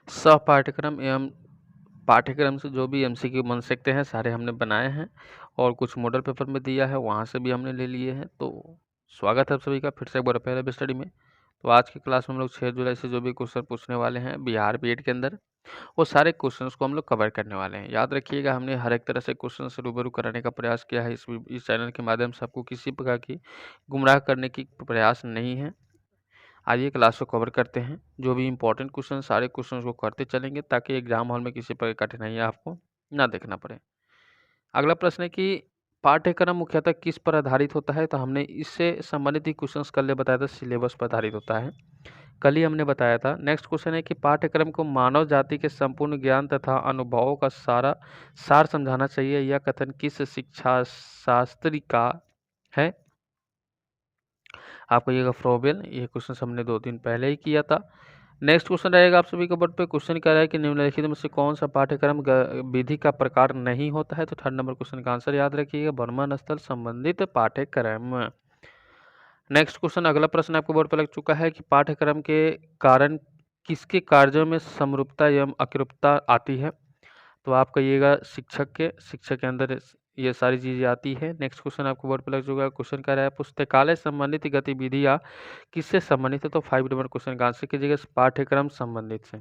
सह पाठ्यक्रम एवं पाठ्यक्रम से जो भी एमसीक्यू बन सकते हैं सारे हमने बनाए हैं और कुछ मॉडल पेपर में दिया है, वहाँ से भी हमने ले लिए हैं। तो स्वागत है आप सभी का फिर से एक बार पहले स्टडी में। तो आज की क्लास में हम लोग 6 जुलाई से जो भी क्वेश्चन पूछने वाले हैं बिहार बीएड के अंदर, वो सारे क्वेश्चंस को हम लोग कवर करने वाले हैं। याद रखिएगा, हमने हर एक तरह से क्वेश्चन से रूबरू कराने का प्रयास किया है। इस चैनल के माध्यम से आपको किसी प्रकार की गुमराह करने की प्रयास नहीं है। आइए क्लास को कवर करते हैं। जो भी इंपॉर्टेंट क्वेश्चन सारे क्वेश्चन को करते चलेंगे ताकि एग्जाम हॉल में किसी प्रकार की कठिनाइयाँ आपको ना देखना पड़े। अगला प्रश्न है कि पाठ्यक्रम मुख्यतः किस पर आधारित होता है। तो हमने इससे संबंधित ही क्वेश्चंस कल बताया था, सिलेबस पर आधारित होता है, कल ही हमने बताया था। नेक्स्ट क्वेश्चन है कि पाठ्यक्रम को मानव जाति के संपूर्ण ज्ञान तथा अनुभवों का सार समझाना चाहिए। यह कथन किस शिक्षा शास्त्री का है। आपको ये फ्रोबेल, ये क्वेश्चन हमने 2 दिन पहले ही किया था। नेक्स्ट क्वेश्चन रहेगा आप सभी के बोर्ड पे। क्वेश्चन क्या है कि निम्नलिखित में से कौन सा पाठ्यक्रम विधि का प्रकार नहीं होता है। तो 3rd नंबर क्वेश्चन का आंसर याद रखिएगा, ब्रह्मन स्थल संबंधित पाठ्यक्रम। नेक्स्ट क्वेश्चन, अगला प्रश्न आपके बोर्ड पर लग चुका है कि पाठ्यक्रम के कारण किसके कार्यों में समरूपता एवं अकरूपता आती है। तो आप कहिएगा शिक्षक के अंदर ये सारी चीज़ें आती है। नेक्स्ट क्वेश्चन आपको बोर्ड पर लग चुका है। क्वेश्चन क्या रहा है, पुस्तकालय संबंधित गतिविधियाँ किससे संबंधित है। तो 5 नंबर क्वेश्चन का आंसर कीजिएगा पाठ्यक्रम संबंधित से।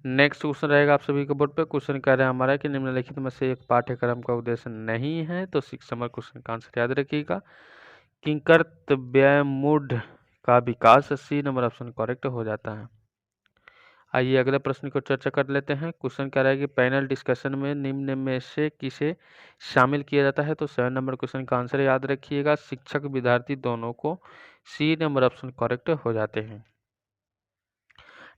नेक्स्ट क्वेश्चन रहेगा आप सभी के बोर्ड पे। क्वेश्चन क्या रहा है हमारा कि निम्नलिखित में से एक पाठ्यक्रम का उद्देश्य नहीं है। तो 6 नंबर क्वेश्चन का आंसर याद रखिएगा, किंकर्तव्यमूढ़ का विकास। सी नंबर ऑप्शन करेक्ट हो जाता है। आइए अगले प्रश्न को चर्चा कर लेते हैं। क्वेश्चन क्या रहेगा, पैनल डिस्कशन में निम्न में से किसे शामिल किया जाता है। तो 7 नंबर क्वेश्चन का आंसर याद रखिएगा, शिक्षक विद्यार्थी दोनों को। सी नंबर ऑप्शन करेक्ट हो जाते हैं।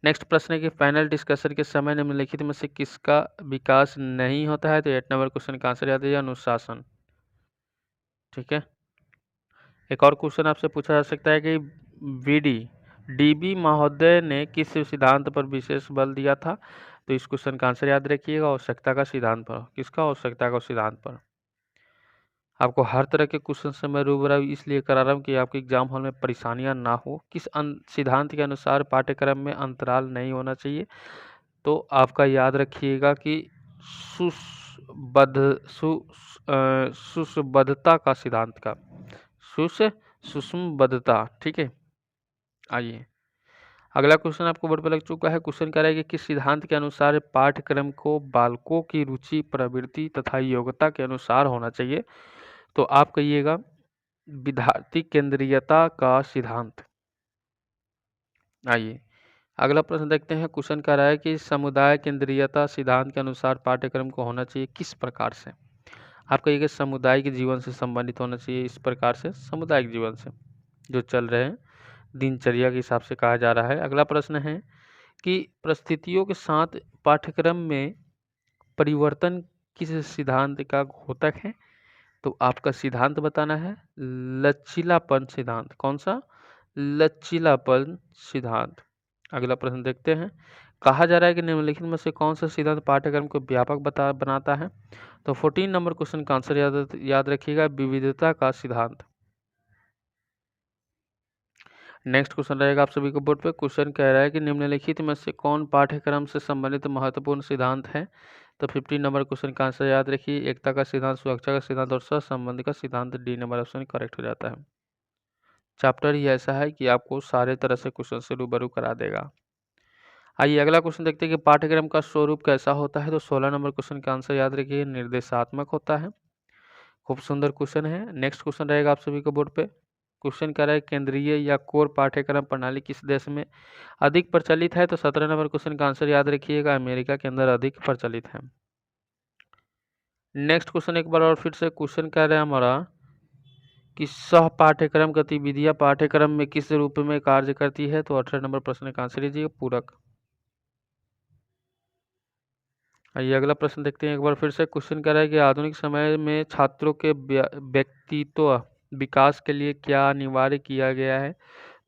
नेक्स्ट प्रश्न है कि पैनल डिस्कशन के समय निम्नलिखित में से किसका विकास नहीं होता है। तो 8 नंबर क्वेश्चन का आंसर याद है अनुशासन। ठीक है। एक और क्वेश्चन आपसे पूछा जा सकता है कि डीबी महोदय ने किस सिद्धांत पर विशेष बल दिया था। तो इस क्वेश्चन का आंसर याद रखिएगा, आवश्यकता का सिद्धांत पर। किसका, आवश्यकता का सिद्धांत पर। आपको हर तरह के क्वेश्चन से मैं रूबरू इसलिए करा रहा हूँ कि आपके एग्जाम हॉल में परेशानियां ना हो। किस सिद्धांत के अनुसार पाठ्यक्रम में अंतराल नहीं होना चाहिए। तो आपका याद रखिएगा कि सुसंबद्धता का सिद्धांत का, सुसंबद्धता। ठीक है। आइए अगला क्वेश्चन आपको बोर्ड पर लग चुका है। क्वेश्चन क्या रहेगा कि किस सिद्धांत के अनुसार पाठ्यक्रम को बालकों की रुचि, प्रवृत्ति तथा योग्यता के अनुसार होना चाहिए। तो आप कहिएगा विद्यार्थी केंद्रीयता का सिद्धांत। आइए अगला प्रश्न देखते हैं। क्वेश्चन क्या रहा है कि समुदाय केंद्रीयता सिद्धांत के अनुसार पाठ्यक्रम को होना चाहिए किस प्रकार से। आप कहिएगा सामुदायिक जीवन से संबंधित होना चाहिए। इस प्रकार से सामुदायिक जीवन से जो चल रहे हैं दिनचर्या के हिसाब से कहा जा रहा है। अगला प्रश्न है कि परिस्थितियों के साथ पाठ्यक्रम में परिवर्तन किस सिद्धांत का घोतक है। तो आपका सिद्धांत बताना है लचीलापन सिद्धांत। कौन सा, लचीलापन सिद्धांत। अगला प्रश्न देखते हैं। कहा जा रहा है कि निम्नलिखित में से कौन सा सिद्धांत पाठ्यक्रम को व्यापक बनाता है। तो 14 नंबर क्वेश्चन का आंसर याद रखिएगा, विविधता का सिद्धांत। नेक्स्ट क्वेश्चन रहेगा आप सभी को बोर्ड पे। क्वेश्चन कह रहा है कि निम्नलिखित में से कौन पाठ्यक्रम से संबंधित महत्वपूर्ण सिद्धांत है। तो 15 नंबर क्वेश्चन का आंसर याद रखिए, एकता का सिद्धांत, सुरक्षा का सिद्धांत और सहसंबंध का सिद्धांत। डी नंबर ऑप्शन करेक्ट हो जाता है। चैप्टर ही ऐसा है कि आपको सारे तरह से क्वेश्चन से रूबरू करा देगा। आइए अगला क्वेश्चन देखते हैं कि पाठ्यक्रम का स्वरूप कैसा होता है। तो 16 नंबर क्वेश्चन का आंसर याद रखिए, निर्देशात्मक होता है। खूब सुंदर क्वेश्चन है। नेक्स्ट क्वेश्चन रहेगा आप सभी को बोर्ड पे। क्वेश्चन क्या रहा है, केंद्रीय या कोर पाठ्यक्रम प्रणाली किस देश में अधिक प्रचलित है। तो 17 नंबर क्वेश्चन का आंसर याद रखिएगा, अमेरिका के अंदर अधिक प्रचलित है। नेक्स्ट क्वेश्चन एक बार और फिर से क्वेश्चन क्या रहा है हमारा कि सह पाठ्यक्रम गतिविधियां पाठ्यक्रम में किस रूप में कार्य करती है। तो 18 नंबर प्रश्न का आंसर लीजिए, पूरक। आइए अगला प्रश्न देखते हैं एक बार फिर से। क्वेश्चन क्या रहा है कि आधुनिक समय में छात्रों के व्यक्तित्व विकास के लिए क्या अनिवार्य किया गया है।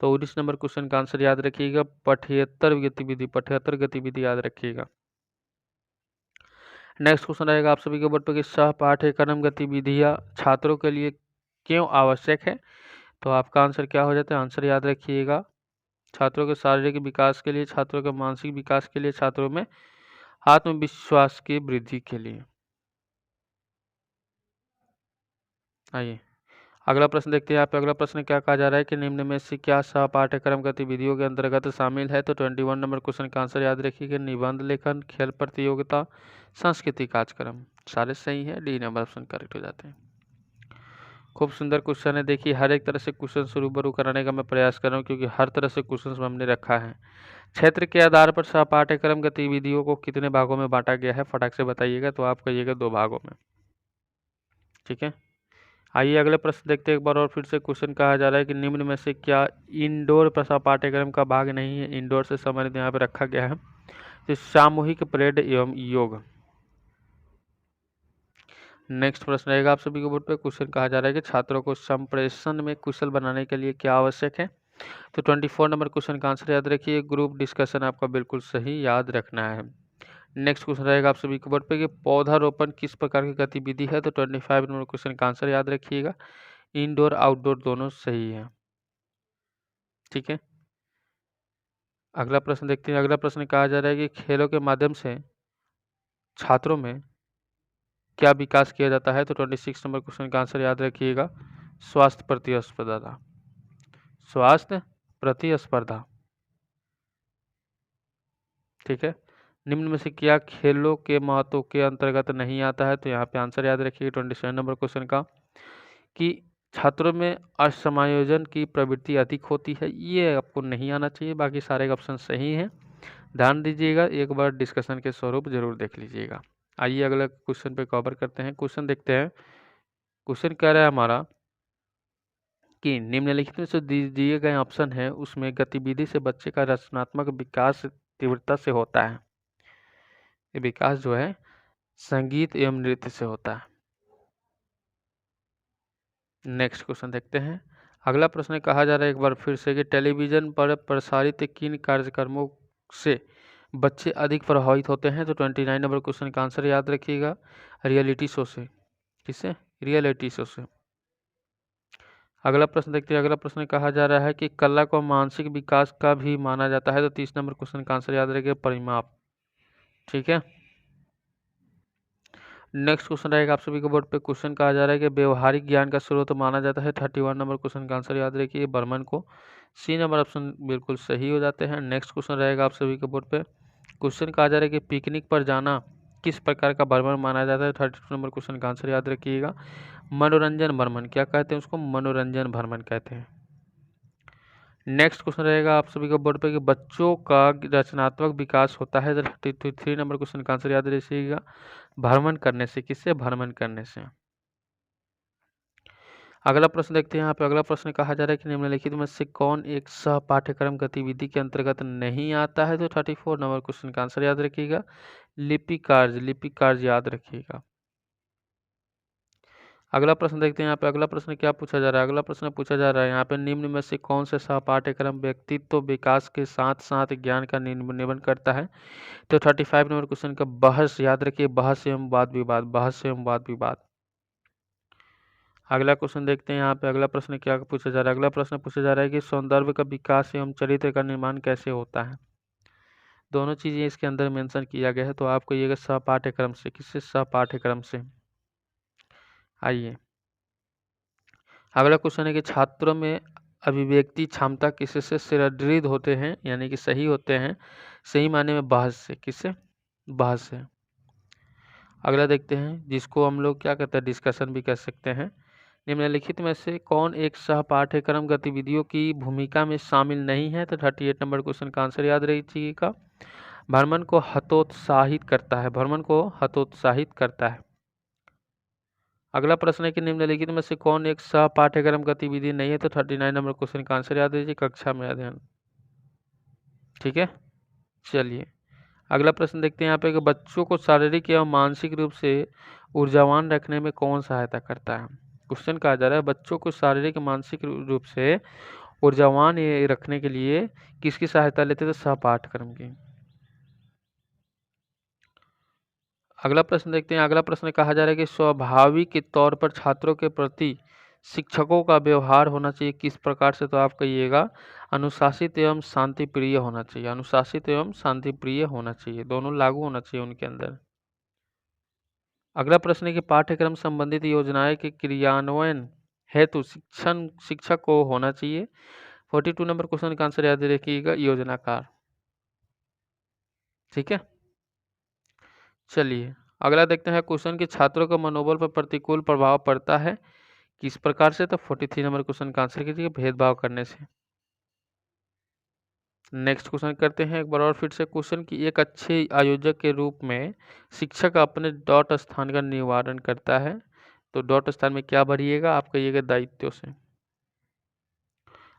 तो 19 नंबर क्वेश्चन का आंसर याद रखिएगा, पठ्येतर गतिविधि याद रखिएगा। नेक्स्ट क्वेश्चन रहेगा आप सभी के बोर्ड पर कि सह पाठ्यक्रम गतिविधियां छात्रों के लिए क्यों आवश्यक है। तो आपका आंसर क्या हो जाता है, आंसर याद रखिएगा, छात्रों के शारीरिक विकास के लिए, छात्रों के मानसिक विकास के लिए, छात्रों में आत्मविश्वास की वृद्धि के लिए। आइए अगला प्रश्न देखते हैं। यहाँ पे अगला प्रश्न क्या कहा जा रहा है कि निम्न में से क्या सह पाठ्यक्रम गतिविधियों के अंतर्गत शामिल है। तो 21 नंबर क्वेश्चन का आंसर याद रखिएगा, निबंध लेखन, खेल प्रतियोगिता, सांस्कृतिक कार्यक्रम। सारे सही है, डी नंबर ऑप्शन करेक्ट हो जाते हैं। खूब सुंदर क्वेश्चन है। देखिए हर एक तरह से क्वेश्चन शुरू कराने का मैं प्रयास कर रहा हूँ, क्योंकि हर तरह से क्वेश्चन हमने रखा है। क्षेत्र के आधार पर सह पाठ्यक्रम गतिविधियों को कितने भागों में बांटा गया है, फटाक से बताइएगा। तो आप कहिएगा 2 भागों में। ठीक है, आइए अगले प्रश्न देखते हैं एक बार और फिर से। क्वेश्चन कहा जा रहा है कि निम्न में से क्या इंडोर सह पाठ्यक्रम का भाग नहीं है। इंडोर से संबंधित यहाँ पे रखा गया है तो सामूहिक परेड एवं योग। नेक्स्ट प्रश्न रहेगा आप सभी के बोर्ड पे। क्वेश्चन कहा जा रहा है कि छात्रों को संप्रेषण में कुशल बनाने के लिए क्या आवश्यक है। तो 24 नंबर क्वेश्चन का आंसर याद रखिए, ग्रुप डिस्कशन आपका बिल्कुल सही याद रखना है। नेक्स्ट क्वेश्चन रहेगा आप सभी के बोर्ड पे कि पौधारोपण किस प्रकार की गतिविधि है। तो 25 नंबर क्वेश्चन का आंसर याद रखिएगा, इंडोर आउटडोर दोनों सही है। ठीक है, अगला प्रश्न देखते हैं। अगला प्रश्न कहा जा रहा है कि खेलों के माध्यम से छात्रों में क्या विकास किया जाता है। तो 26 नंबर क्वेश्चन का आंसर याद रखिएगा, स्वास्थ्य प्रतिस्पर्धा। स्वास्थ्य प्रतिस्पर्धा। ठीक है, निम्न में से क्या खेलों के महत्व के अंतर्गत नहीं आता है। तो यहाँ पे आंसर याद रखिएगा 27 नंबर क्वेश्चन का कि छात्रों में असमायोजन की प्रवृत्ति अधिक होती है। ये आपको नहीं आना चाहिए, बाकी सारे ऑप्शन सही हैं। ध्यान दीजिएगा, एक बार डिस्कशन के स्वरूप जरूर देख लीजिएगा। आइए अगला क्वेश्चन पे कवर करते हैं। क्वेश्चन देखते हैं। क्वेश्चन कह रहा है हमारा कि निम्नलिखित में से दिए गए ऑप्शन है उसमें गतिविधि से बच्चे का रचनात्मक विकास तीव्रता से होता है। ये विकास जो है संगीत एवं नृत्य से होता है। नेक्स्ट क्वेश्चन देखते हैं। अगला प्रश्न कहा जा रहा है एक बार फिर से कि टेलीविजन पर प्रसारित किन कार्यक्रमों से बच्चे अधिक प्रभावित होते हैं। तो 29 नंबर क्वेश्चन का आंसर याद रखिएगा, रियलिटी शो से। किससे? रियलिटी शो से। अगला प्रश्न देखते हैं। अगला प्रश्न कहा जा रहा है कि कला को मानसिक विकास का भी माना जाता है। तो 30 नंबर क्वेश्चन का आंसर याद रखिएगा, परिमाप। ठीक है, नेक्स्ट क्वेश्चन रहेगा आप सभी के बोर्ड पे। क्वेश्चन कहा जा रहा है कि व्यवहारिक ज्ञान का स्रोत माना जाता है। 31 नंबर क्वेश्चन का आंसर याद रखिए, बर्मन को। सी नंबर ऑप्शन बिल्कुल सही हो जाते हैं। नेक्स्ट क्वेश्चन रहेगा आप सभी के बोर्ड पे। क्वेश्चन कहा जा रहा है कि पिकनिक पर जाना किस प्रकार का भ्रमण माना जाता है। 32 नंबर क्वेश्चन का आंसर याद रखिएगा, मनोरंजन भ्रमण। क्या कहते हैं उसको? मनोरंजन भ्रमण कहते हैं। नेक्स्ट क्वेश्चन रहेगा आप सभी के बोर्ड पे कि बच्चों का रचनात्मक विकास होता है। 33 नंबर क्वेश्चन का आंसर याद रखिएगा, भ्रमण करने से। किससे? भ्रमण करने से। अगला प्रश्न देखते हैं। यहाँ पे अगला प्रश्न कहा जा रहा है कि निम्नलिखित में से कौन एक सह पाठ्यक्रम गतिविधि के अंतर्गत नहीं आता है। तो 34 नंबर क्वेश्चन का आंसर याद रखिएगा, लिपि कार्य। लिपि कार्य याद रखिएगा। अगला प्रश्न देखते हैं। यहाँ पे अगला प्रश्न क्या पूछा जा रहा है। अगला प्रश्न पूछा जा रहा है यहाँ पे निम्न में से कौन से सह पाठ्यक्रम व्यक्तित्व विकास के साथ साथ ज्ञान का निबंधन करता है। तो 35 नंबर क्वेश्चन का बहस याद रखिए, बहस एवं वाद विवाद। बहस एवं वाद विवाद। अगला क्वेश्चन देखते हैं। यहाँ पे अगला प्रश्न क्या पूछा जा रहा है। अगला प्रश्न पूछा जा रहा है कि सौंदर्य का विकास एवं चरित्र का निर्माण कैसे होता है। दोनों चीजें इसके अंदर मेंशन किया गया है। तो आपको ये सह पाठ्यक्रम से। किससे? सह पाठ्यक्रम से। आइए अगला क्वेश्चन है कि छात्रों में अभिव्यक्ति क्षमता किससे सुदृढ़ होते हैं, यानी कि सही होते हैं, सही मायने में बहस से। किससे? बहस से। अगला देखते हैं, जिसको हम लोग क्या कहते हैं, डिस्कशन भी कह सकते हैं। निम्नलिखित में से कौन एक सह पाठ्यक्रम गतिविधियों की भूमिका में शामिल नहीं है। तो 38 नंबर क्वेश्चन का आंसर याद रखिएगा, भ्रमण को हतोत्साहित करता है। भ्रमण को हतोत्साहित करता है। अगला प्रश्न है कि निम्नलिखित में से कौन एक सह पाठ्यक्रम गतिविधि नहीं है। तो 39 नंबर क्वेश्चन का आंसर याद रखिए, कक्षा में अध्ययन। ठीक है, चलिए अगला प्रश्न देखते हैं यहाँ पे कि बच्चों को शारीरिक एवं मानसिक रूप से ऊर्जावान रखने में कौन सहायता करता है। क्वेश्चन कहा जा रहा है बच्चों को शारीरिक मानसिक रूप से ऊर्जावान रखने के लिए किसकी सहायता लेते थे। सह पाठ्यक्रम की। अगला प्रश्न देखते हैं। अगला प्रश्न कहा जा रहा है कि स्वाभाविक के तौर पर छात्रों के प्रति शिक्षकों का व्यवहार होना चाहिए किस प्रकार से, तो आप कहिएगा अनुशासित एवं शांति प्रिय होना चाहिए। अनुशासित एवं शांति प्रिय होना चाहिए, दोनों लागू होना चाहिए उनके अंदर। अगला प्रश्न है कि पाठ्यक्रम संबंधित योजनाएं के क्रियान्वयन हेतु शिक्षक को होना चाहिए। 42 नंबर क्वेश्चन का आंसर याद रखिएगा योजनाकार। ठीक है, चलिए अगला देखते हैं क्वेश्चन कि छात्रों के मनोबल पर प्रतिकूल प्रभाव पड़ता है किस प्रकार से, तो 43 नंबर क्वेश्चन का आंसर कीजिए भेदभाव करने से। नेक्स्ट क्वेश्चन करते हैं एक बार और फिर से क्वेश्चन कि एक अच्छे आयोजक के रूप में शिक्षक अपने डॉट स्थान का निवारण करता है, तो डॉट स्थान में क्या भरिएगा, आप कहिएगा दायित्व से।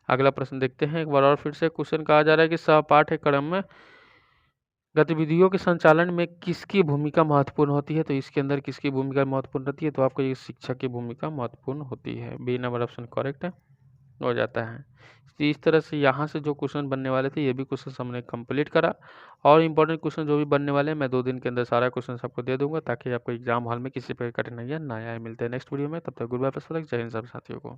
अगला प्रश्न देखते हैं एक बार और फिर से क्वेश्चन कहा जा रहा है कि सहपाठ्यक्रम में गतिविधियों के संचालन में किसकी भूमिका महत्वपूर्ण होती है, तो इसके अंदर किसकी भूमिका महत्वपूर्ण होती है, तो आपको ये शिक्षक की भूमिका महत्वपूर्ण होती है। बी नंबर ऑप्शन करेक्ट है, हो जाता है। तो इस तरह से यहाँ से जो क्वेश्चन बनने वाले थे ये भी क्वेश्चन हमने कंप्लीट करा, और इंपॉर्टेंट क्वेश्चन जो भी बनने वाले हैं मैं 2 दिन के अंदर सारा क्वेश्चन आपको दे दूंगा ताकि आपको एग्जाम हॉल में किसी प्रकार की कठिनाइयाँ ना आए। मिलते हैं नेक्स्ट वीडियो में, तब तक गुड बाय, जय हिंद सब साथियों को।